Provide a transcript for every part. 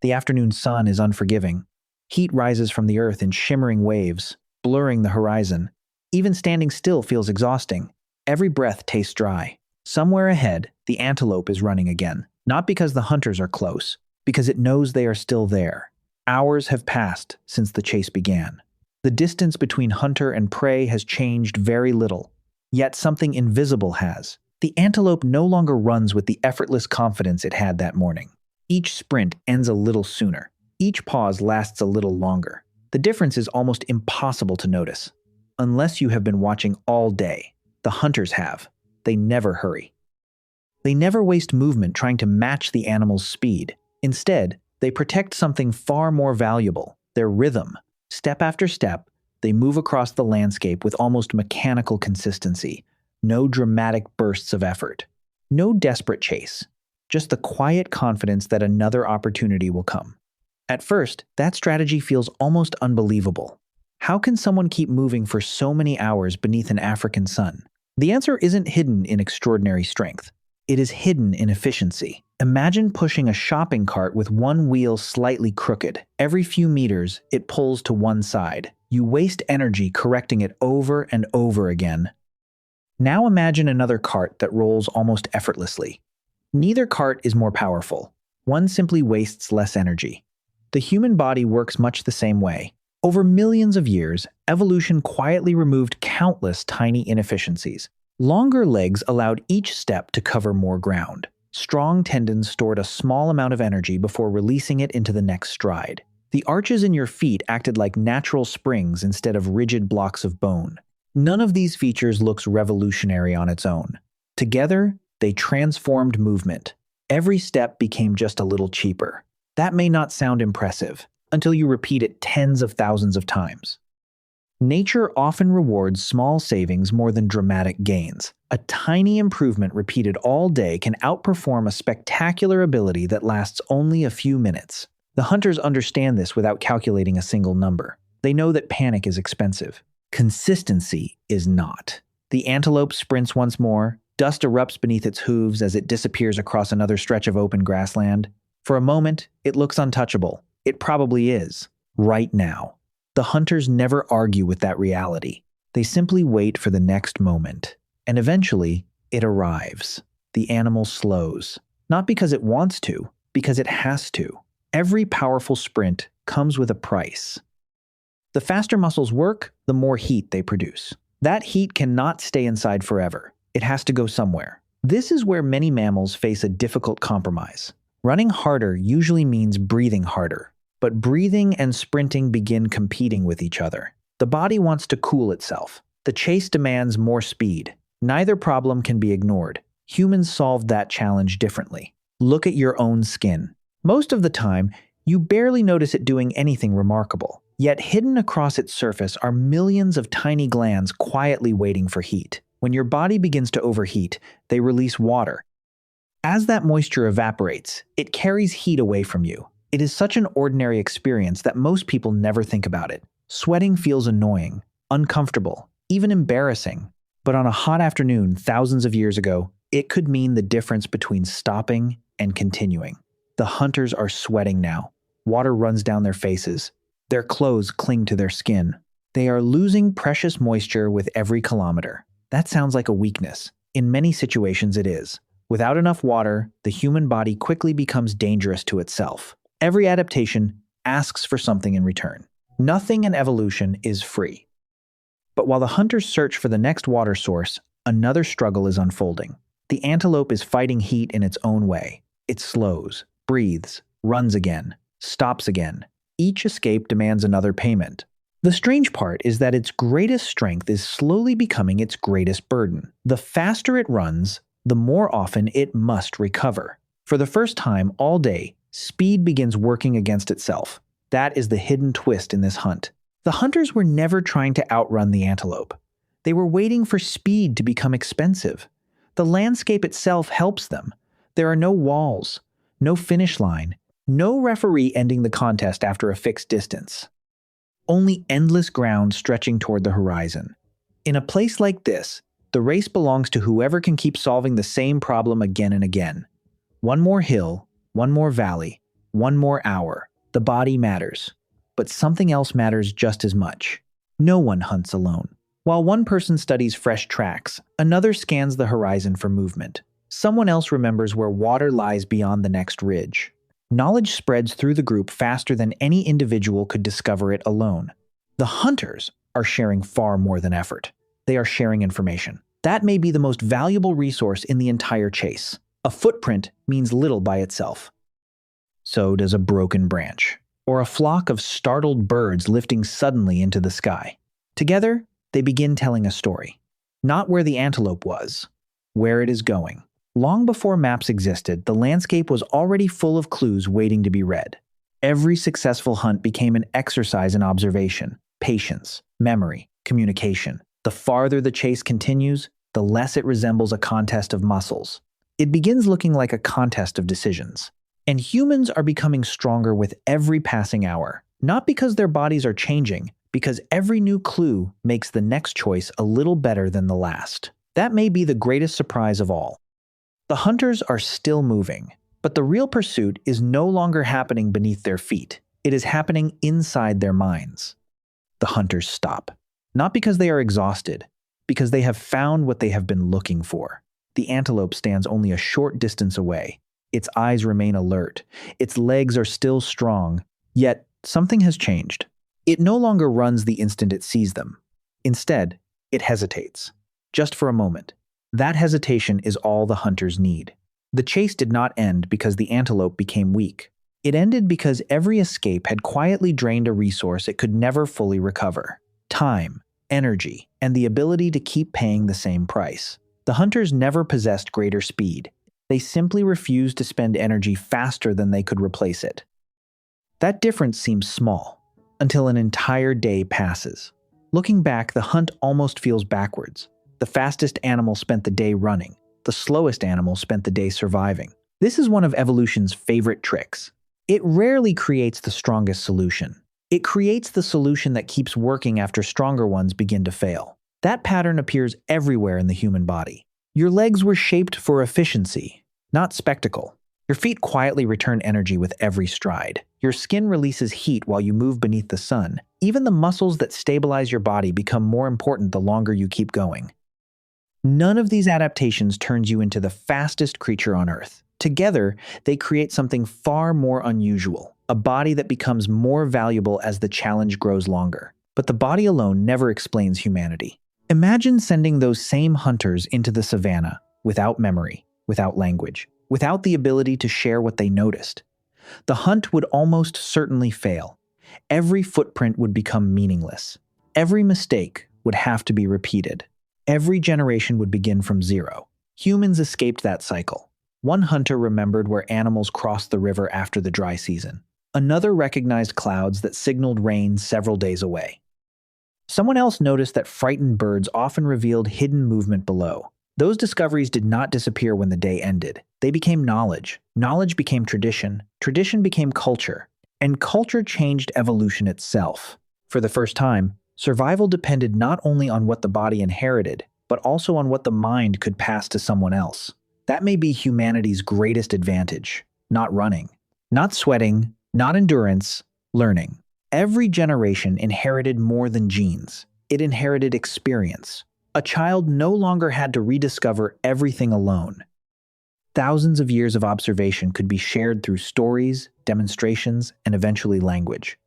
The afternoon sun is unforgiving. Heat rises from the earth in shimmering waves, blurring the horizon. Even standing still feels exhausting. Every breath tastes dry. Somewhere ahead, the antelope is running again, not because the hunters are close, because it knows they are still there. Hours have passed since the chase began. The distance between hunter and prey has changed very little, yet something invisible has. The antelope no longer runs with the effortless confidence it had that morning. Each sprint ends a little sooner. Each pause lasts a little longer. The difference is almost impossible to notice. Unless you have been watching all day. The hunters have. They never hurry. They never waste movement trying to match the animal's speed. Instead, they protect something far more valuable, their rhythm. Step after step, they move across the landscape with almost mechanical consistency. No dramatic bursts of effort. No desperate chase. Just the quiet confidence that another opportunity will come. At first, that strategy feels almost unbelievable. How can someone keep moving for so many hours beneath an African sun? The answer isn't hidden in extraordinary strength. It is hidden in efficiency. Imagine pushing a shopping cart with one wheel slightly crooked. Every few meters, it pulls to one side. You waste energy correcting it over and over again. Now imagine another cart that rolls almost effortlessly. Neither cart is more powerful. One simply wastes less energy. The human body works much the same way. Over millions of years, evolution quietly removed countless tiny inefficiencies. Longer legs allowed each step to cover more ground. Strong tendons stored a small amount of energy before releasing it into the next stride. The arches in your feet acted like natural springs instead of rigid blocks of bone. None of these features looks revolutionary on its own. Together, they transformed movement. Every step became just a little cheaper. That may not sound impressive until you repeat it tens of thousands of times. Nature often rewards small savings more than dramatic gains. A tiny improvement repeated all day can outperform a spectacular ability that lasts only a few minutes. The hunters understand this without calculating a single number. They know that panic is expensive. Consistency is not. The antelope sprints once more. Dust erupts beneath its hooves as it disappears across another stretch of open grassland. For a moment, it looks untouchable. It probably is. Right now. The hunters never argue with that reality. They simply wait for the next moment. And eventually, it arrives. The animal slows. Not because it wants to, because it has to. Every powerful sprint comes with a price. The faster muscles work, the more heat they produce. That heat cannot stay inside forever. It has to go somewhere. This is where many mammals face a difficult compromise. Running harder usually means breathing harder. But breathing and sprinting begin competing with each other. The body wants to cool itself. The chase demands more speed. Neither problem can be ignored. Humans solved that challenge differently. Look at your own skin. Most of the time, you barely notice it doing anything remarkable. Yet hidden across its surface are millions of tiny glands quietly waiting for heat. When your body begins to overheat, they release water. As that moisture evaporates, it carries heat away from you. It is such an ordinary experience that most people never think about it. Sweating feels annoying, uncomfortable, even embarrassing. But on a hot afternoon thousands of years ago, it could mean the difference between stopping and continuing. The hunters are sweating now. Water runs down their faces. Their clothes cling to their skin. They are losing precious moisture with every kilometer. That sounds like a weakness. In many situations it is. Without enough water, the human body quickly becomes dangerous to itself. Every adaptation asks for something in return. Nothing in evolution is free. But while the hunters search for the next water source, another struggle is unfolding. The antelope is fighting heat in its own way. It slows, breathes, runs again, stops again. Each escape demands another payment. The strange part is that its greatest strength is slowly becoming its greatest burden. The faster it runs, the more often it must recover. For the first time all day, speed begins working against itself. That is the hidden twist in this hunt. The hunters were never trying to outrun the antelope. They were waiting for speed to become expensive. The landscape itself helps them. There are no walls, no finish line, no referee ending the contest after a fixed distance. Only endless ground stretching toward the horizon. In a place like this, the race belongs to whoever can keep solving the same problem again and again. One more hill, one more valley, One more hour. The body matters. But something else matters just as much. No one hunts alone. While one person studies fresh tracks, another scans the horizon for movement. Someone else remembers where water lies beyond the next ridge. Knowledge spreads through the group faster than any individual could discover it alone. The hunters are sharing far more than effort. They are sharing information. That may be the most valuable resource in the entire chase. A footprint means little by itself. So does a broken branch, or a flock of startled birds lifting suddenly into the sky. Together, they begin telling a story. Not where the antelope was, where it is going. Long before maps existed, the landscape was already full of clues waiting to be read. Every successful hunt became an exercise in observation, patience, memory, communication. The farther the chase continues, the less it resembles a contest of muscles. It begins looking like a contest of decisions. And humans are becoming stronger with every passing hour, not because their bodies are changing, because every new clue makes the next choice a little better than the last. That may be the greatest surprise of all. The hunters are still moving, but the real pursuit is no longer happening beneath their feet. It is happening inside their minds. The hunters stop, not because they are exhausted, because they have found what they have been looking for. The antelope stands only a short distance away. Its eyes remain alert. Its legs are still strong. Yet, something has changed. It no longer runs the instant it sees them. Instead, it hesitates. Just for a moment. That hesitation is all the hunters need. The chase did not end because the antelope became weak. It ended because every escape had quietly drained a resource it could never fully recover. Time, energy, and the ability to keep paying the same price. The hunters never possessed greater speed. They simply refused to spend energy faster than they could replace it. That difference seems small, until an entire day passes. Looking back, the hunt almost feels backwards. The fastest animal spent the day running. The slowest animal spent the day surviving. This is one of evolution's favorite tricks. It rarely creates the strongest solution. It creates the solution that keeps working after stronger ones begin to fail. That pattern appears everywhere in the human body. Your legs were shaped for efficiency, not spectacle. Your feet quietly return energy with every stride. Your skin releases heat while you move beneath the sun. Even the muscles that stabilize your body become more important the longer you keep going. None of these adaptations turns you into the fastest creature on Earth. Together, they create something far more unusual, a body that becomes more valuable as the challenge grows longer. But the body alone never explains humanity. Imagine sending those same hunters into the savanna without memory, without language, without the ability to share what they noticed. The hunt would almost certainly fail. Every footprint would become meaningless. Every mistake would have to be repeated. Every generation would begin from zero. Humans escaped that cycle. One hunter remembered where animals crossed the river after the dry season. Another recognized clouds that signaled rain several days away. Someone else noticed that frightened birds often revealed hidden movement below. Those discoveries did not disappear when the day ended. They became knowledge. Knowledge became tradition. Tradition became culture. And culture changed evolution itself. For the first time, survival depended not only on what the body inherited, but also on what the mind could pass to someone else. That may be humanity's greatest advantage. Not running, not sweating, not endurance, learning. Every generation inherited more than genes. It inherited experience. A child no longer had to rediscover everything alone. Thousands of years of observation could be shared through stories, demonstrations, and eventually language.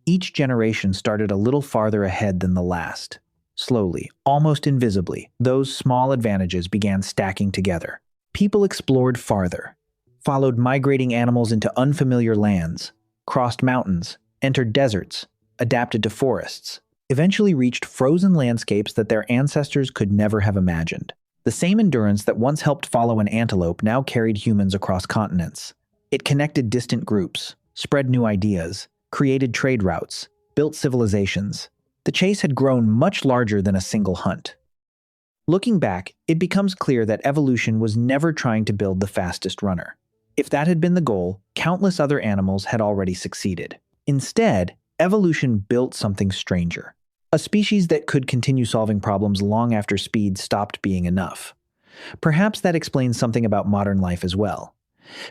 Each generation started a little farther ahead than the last. Slowly, almost invisibly, those small advantages began stacking together. People explored farther, followed migrating animals into unfamiliar lands, crossed mountains, entered deserts, adapted to forests, eventually reached frozen landscapes that their ancestors could never have imagined. The same endurance that once helped follow an antelope now carried humans across continents. It connected distant groups, spread new ideas, created trade routes, built civilizations. The chase had grown much larger than a single hunt. Looking back, it becomes clear that evolution was never trying to build the fastest runner. If that had been the goal, countless other animals had already succeeded. Instead, evolution built something stranger. A species that could continue solving problems long after speed stopped being enough. Perhaps that explains something about modern life as well.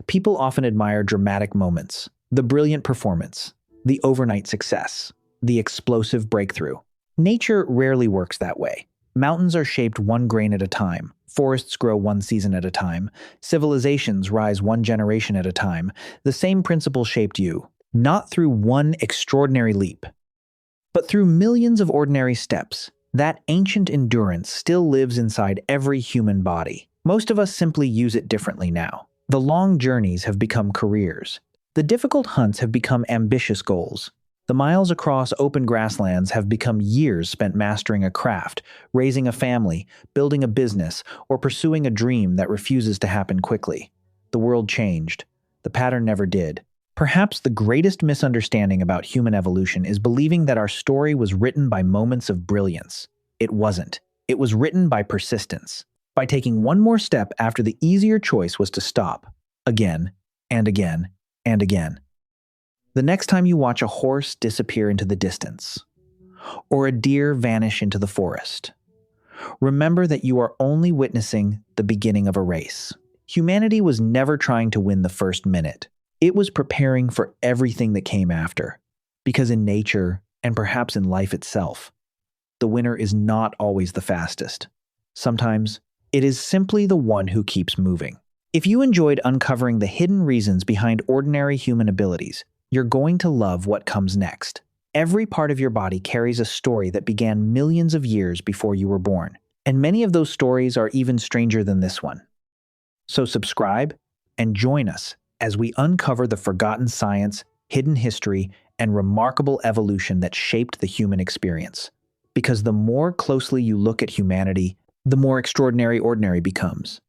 People often admire dramatic moments, The brilliant performance, the overnight success, the explosive breakthrough. Nature rarely works that way. Mountains are shaped one grain at a time, forests grow one season at a time, civilizations rise one generation at a time. The same principle shaped you, not through one extraordinary leap, but through millions of ordinary steps. That ancient endurance still lives inside every human body. Most of us simply use it differently now. The long journeys have become careers. The difficult hunts have become ambitious goals. The miles across open grasslands have become years spent mastering a craft, raising a family, building a business, or pursuing a dream that refuses to happen quickly. The world changed. The pattern never did. Perhaps the greatest misunderstanding about human evolution is believing that our story was written by moments of brilliance. It wasn't. It was written by persistence, by taking one more step after the easier choice was to stop, again and again and again. The next time you watch a horse disappear into the distance, or a deer vanish into the forest, remember that you are only witnessing the beginning of a race. Humanity was never trying to win the first minute. It was preparing for everything that came after. Because in nature, and perhaps in life itself, the winner is not always the fastest. Sometimes, it is simply the one who keeps moving. If you enjoyed uncovering the hidden reasons behind ordinary human abilities, you're going to love what comes next. Every part of your body carries a story that began millions of years before you were born, and many of those stories are even stranger than this one. So subscribe and join us as we uncover the forgotten science, hidden history, and remarkable evolution that shaped the human experience. Because the more closely you look at humanity, the more extraordinary ordinary becomes.